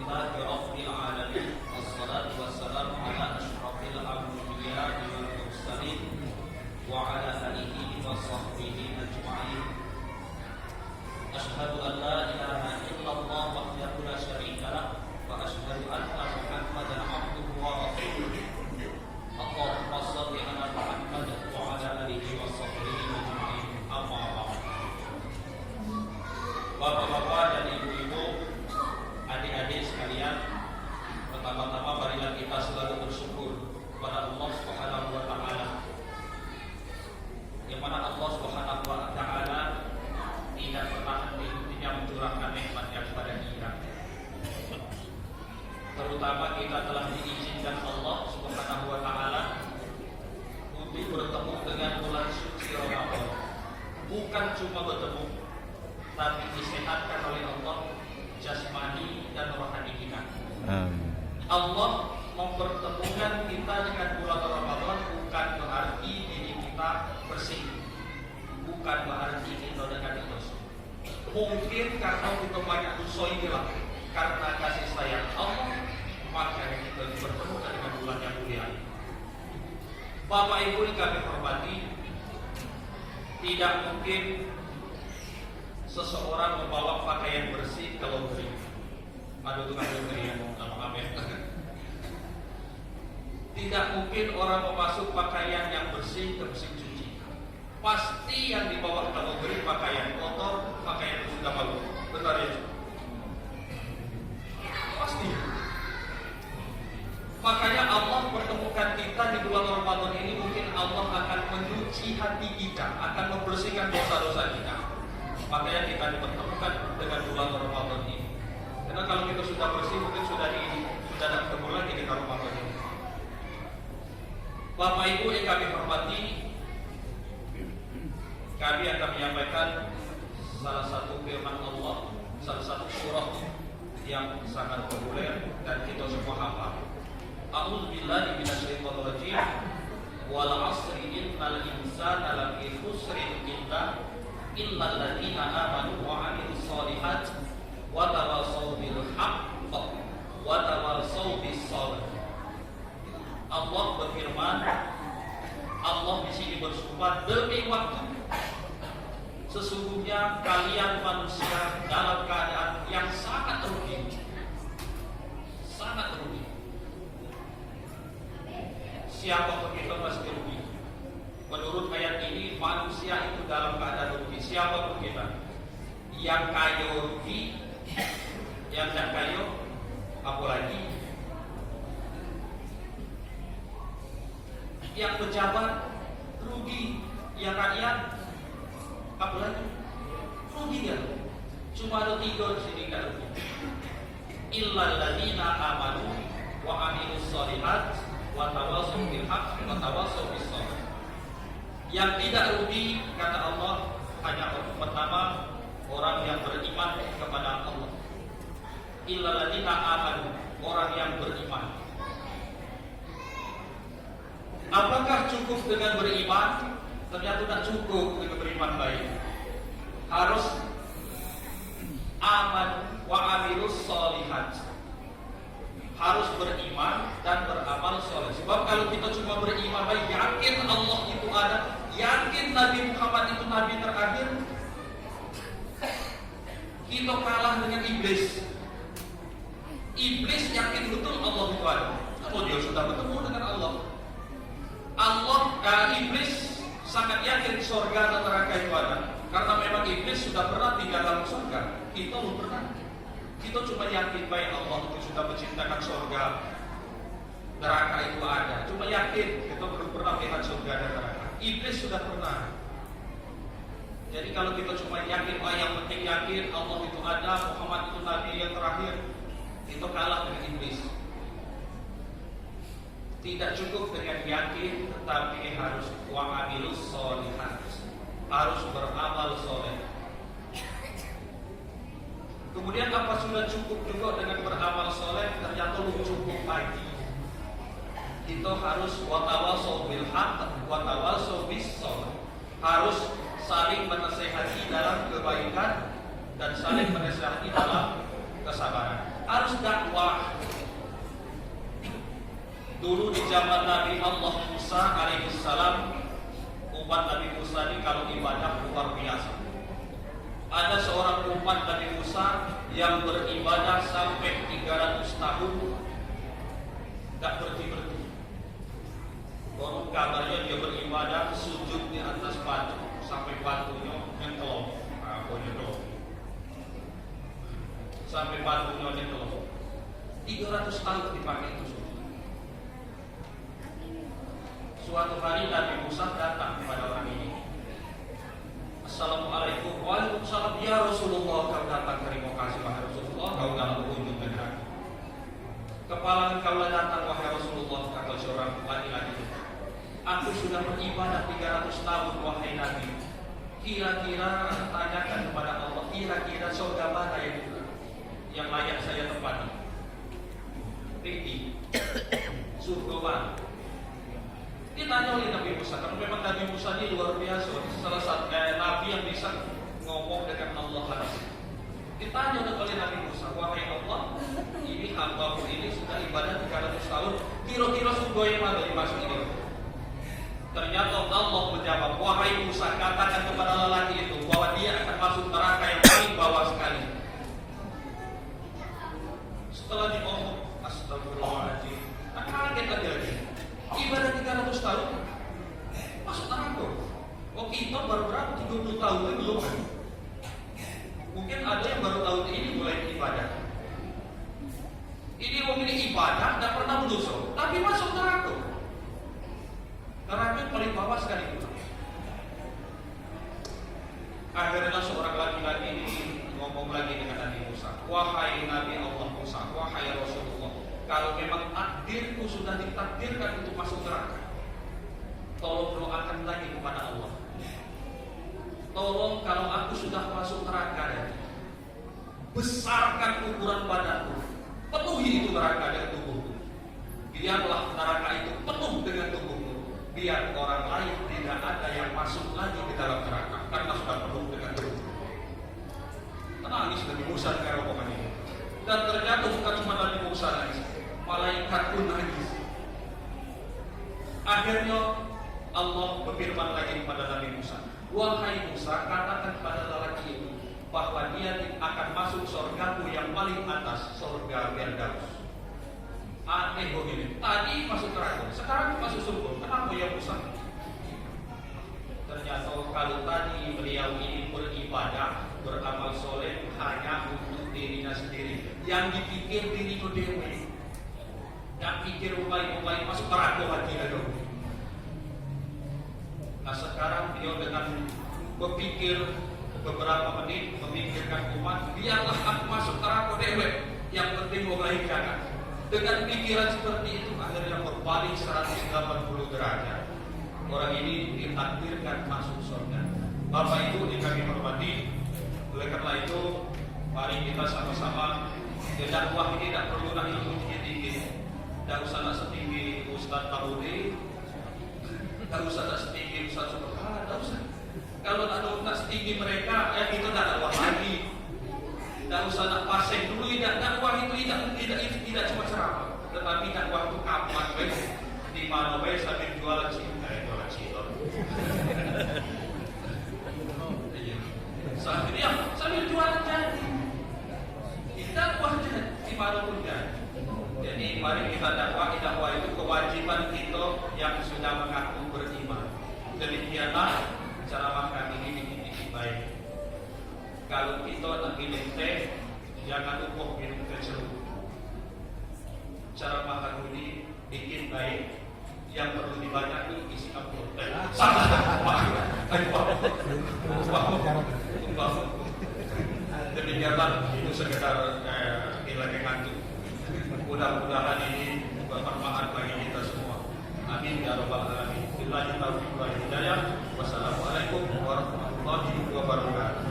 Alhamdulillahi Rabbil Alamin. Wassalatu wassalamu ala ashrafil anbiya'i wal mursalin wa ala alihi wa sahbihi ajma'in. Asyhadu an la ilaha illallah wahdahu la syarika lah wa asyhadu anna Muhammadan abduhu wa rasuluh. Allahumma shalli ala Muhammad wa ala alihi wa sahbihi ajma'in. Amma ba'd. Bapak-bapak dan ibu-ibu, adik-adik sekalian, pertama-tama marilah kita selalu bersyukur kepada Allah Subhanahu wa taala. Yang mana Allah Subhanahu wa taala tidak pernah henti-hentinya mencurahkan nikmatnya kepada kita. Terutama kita telah diizinkan Allah Subhanahu wa taala untuk bertemu dengan bulan suci Ramadan. Bukan cuma bertemu, tapi disehatkan oleh Allah jasmani dan rohani kita. Allah mempertemukan kita dengan bulan Ramadan bukan berarti diri kita bersih, bukan berarti kita dengan dosa. Mungkin karena kita banyak dosa inilah, karena kasih sayang Allah, maka kita dipertemukan dengan bulan yang mulia. Bapak Ibu yang kami hormati, tidak mungkin seseorang membawa pakaian bersih ke laundry. Ada tukang laundry yang nama amin. Tidak mungkin orang memasuk pakaian yang bersih ke mesin cuci. Pasti yang dibawa ke laundry pakaian kotor, pakaian yang sudah malu. Benar ya? Pasti. Makanya Allah pertemukan kita di bulan Ramadan ini, mungkin Allah akan mencuci hati kita, akan membersihkan dosa-dosa kita. Makanya kita dipertemukan dengan bulan Ramadan ini. Karena kalau kita sudah bersih, mungkin sudah tidak ketemu lagi dengan Ramadan ini. Bapak Ibu yang kami hormati, kami akan menyampaikan salah satu firman Allah, salah satu surah yang sangat populer dan kita semua hafal. A'udzubillahi minasyaitonir rajim. Wal 'asri innal insana lafi khusrin illal ladzina amanu wa 'amilus shalihat wa tawassaw bil haqq wa tawassaw bis sabr. Allah berfirman, Allah di sini bersumpah demi waktu, sesungguhnya kalian manusia dalam keadaan yang sangat rugi. Sangat rugi. Siapapun kita pasti rugi. Menurut ayat ini, manusia itu dalam keadaan rugi. Siapapun kita, yang kaya rugi, yang tidak kaya apalagi, yang pejabat rugi, yang rakyat apalagi rugi ya. Cuma ada 3 di sini tidak rugi. Illal ladzina amanu wa amilus shalihat wa tawassaw bil haqq wa tawassaw bis sabr. Yang tidak rugi kata Allah hanya pertama orang yang beriman kepada Allah. Illal ladzina amanu, orang yang beriman. Apakah cukup dengan beriman? Ternyata tidak cukup dengan beriman baik. Harus aman wa amilus shalihat. Harus beriman dan beramal soleh. Sebab kalau kita cuma beriman baik, yakin Allah itu ada, yakin Nabi Muhammad itu Nabi terakhir, kita kalah dengan iblis. Iblis yakin betul Allah itu ada. Kalau dia sudah bertemu dengan Allah, iblis sangat yakin surga dan neraka itu ada. Karena memang iblis sudah pernah tinggal dalam surga, kita belum pernah. Kita cuma yakin baik Allah itu sudah menciptakan surga, neraka itu ada. Cuma yakin, kita belum pernah melihat surga dan neraka. Iblis sudah pernah. Jadi kalau kita cuma yakin, yang penting yakin Allah itu ada, Muhammad itu Nabi yang terakhir, itu kalah dengan iblis. Tidak cukup dengan yakin, tetapi harus wa'amilus sholihat, harus beramal soleh. Kemudian apa sudah cukup juga dengan beramal soleh? Ternyata belum cukup lagi. Kita harus watawassaw bil haqq, watawassaw bis sabr. Harus saling menasehati dalam kebaikan dan saling menasehati dalam kesabaran. harus dakwah. Dulu di zaman Nabi Allah Musa alaihissalam, umat Nabi Musa ini kalau ibadah luar biasa. Ada seorang umat Nabi Musa yang beribadah sampai 300 tahun tak berhenti-berhenti. Baru kabarnya dia beribadah sujud di atas batu sampai batunya nyentelong. Sampai batunya nyentelong. 300 tahun dipakai itu. Suatu hari Nabi Musa datang kepada orang ini. Assalamualaikum. Waalaikumsalam. Ya Rasulullah, kau datang, terima kasih wahai Rasulullah, kau dalam kunjung negara. Kepala engkau datang wahai Rasulullah, kata seorang laki-laki. Aku sudah beribadah 300 tahun wahai Nabi. Kira-kira tanyakan kepada Allah, kira-kira surga mana yang layak saya tempati? Tinggi. Surga mana? Ditanya oleh Nabi Musa, karena memang Nabi Musa ini luar biasa, salah satu Nabi yang bisa ngomong dengan Allah langsung. Ditanya oleh Nabi Musa, wahai Allah, ini hambamu ini sudah ibadah 300 tahun, kira-kira surga yang mana dimasuk ini? Ternyata Allah menjawab, wahai Musa, katakan kepada lelaki itu bahwa dia akan masuk neraka yang paling bawah sekali. Setelah diomong, astagfirullahaladzim, kaget lagi. Ibadah 300 tahun masuk neraka. Oh, kita baru berapa? 30 tahun belum. Mungkin ada yang baru tahun ini mulai ibadah. Ini memilih ibadah, tidak pernah berdosa, tapi masuk neraka. Neraka yang paling bawah sekali itu. Akhirnya seorang laki-laki ini ngomong lagi dengan Nabi Musa, wahai Nabi Allah Musa, wahai Rasulullah, kalau memang takdirku sudah ditakdirkan untuk masuk neraka, tolong doakan lagi kepada Allah. Tolong kalau aku sudah masuk neraka, besarkan ukuran badanku, penuhi itu neraka dengan tubuhku. Biarlah neraka itu penuh dengan tubuhku, biar orang lain tidak ada yang masuk lagi ke dalam neraka karena sudah penuh dengan tubuhku. Menangis Nabi Musa dengan rombongan ini. Dan ternyata bukan cuma Nabi Musa nangis, malaikat pun nangis. Akhirnya Allah berfirman lagi kepada Nabi Musa, wahai Musa, katakan kepada lelaki itu bahwa dia akan masuk surgaku yang paling atas, surga Firdaus. Aneh begini, tadi masuk neraka, sekarang masuk surga. Kenapa ya Musa? Ternyata kalau tadi beliau ini beribadah, beramal soleh hanya untuk dirinya sendiri, yang dipikir dirinya dewe, yang pikir upai-upai masuk neraka lagi dong. Nah sekarang dia dengan berpikir beberapa menit, memikirkan umat, biarlah aku masuk neraka dewe, yang penting mulai jangan. Dengan pikiran seperti itu akhirnya berbalik 180 derajat. Orang ini ditakdirkan masuk surga. Bapak Ibu yang kami hormati, oleh karena itu mari kita sama-sama. Dakwah ini tidak perlu nak ilmu tinggi-tinggi, tidak usah nak setinggi Ustaz Tabudi, tidak usah nak setinggi Ustaz Subhan, tidak usah. Kalau nak setinggi mereka, ya kita tidak dakwah lagi. Tidak usah nak pasang dulu. Dakwah itu tidak cuma ceramah, tetapi dakwah itu kapan wes di mana wes sambil jualan cinta, jualan cilok. Sambil jualan jadi. Dakwah di mana pun jadi. Jadi mari kita dakwah itu kewajiban kita yang sudah mengaku beriman. Demikianlah ceramah kami ini baik. Kalau kita nak minum teh, jangan lupa minum teh jeruk. Cara makan ini bikin baik. Yang perlu dibanyaki isi amplop teh. Demikianlah itu sekedar nilai ngantuk. Mudah-mudahan ini bermanfaat bagi kita semua. Amin ya rabbal alamin. Billahi taufiq wal hidayah. Wassalamualaikum warahmatullahi wabarakatuh.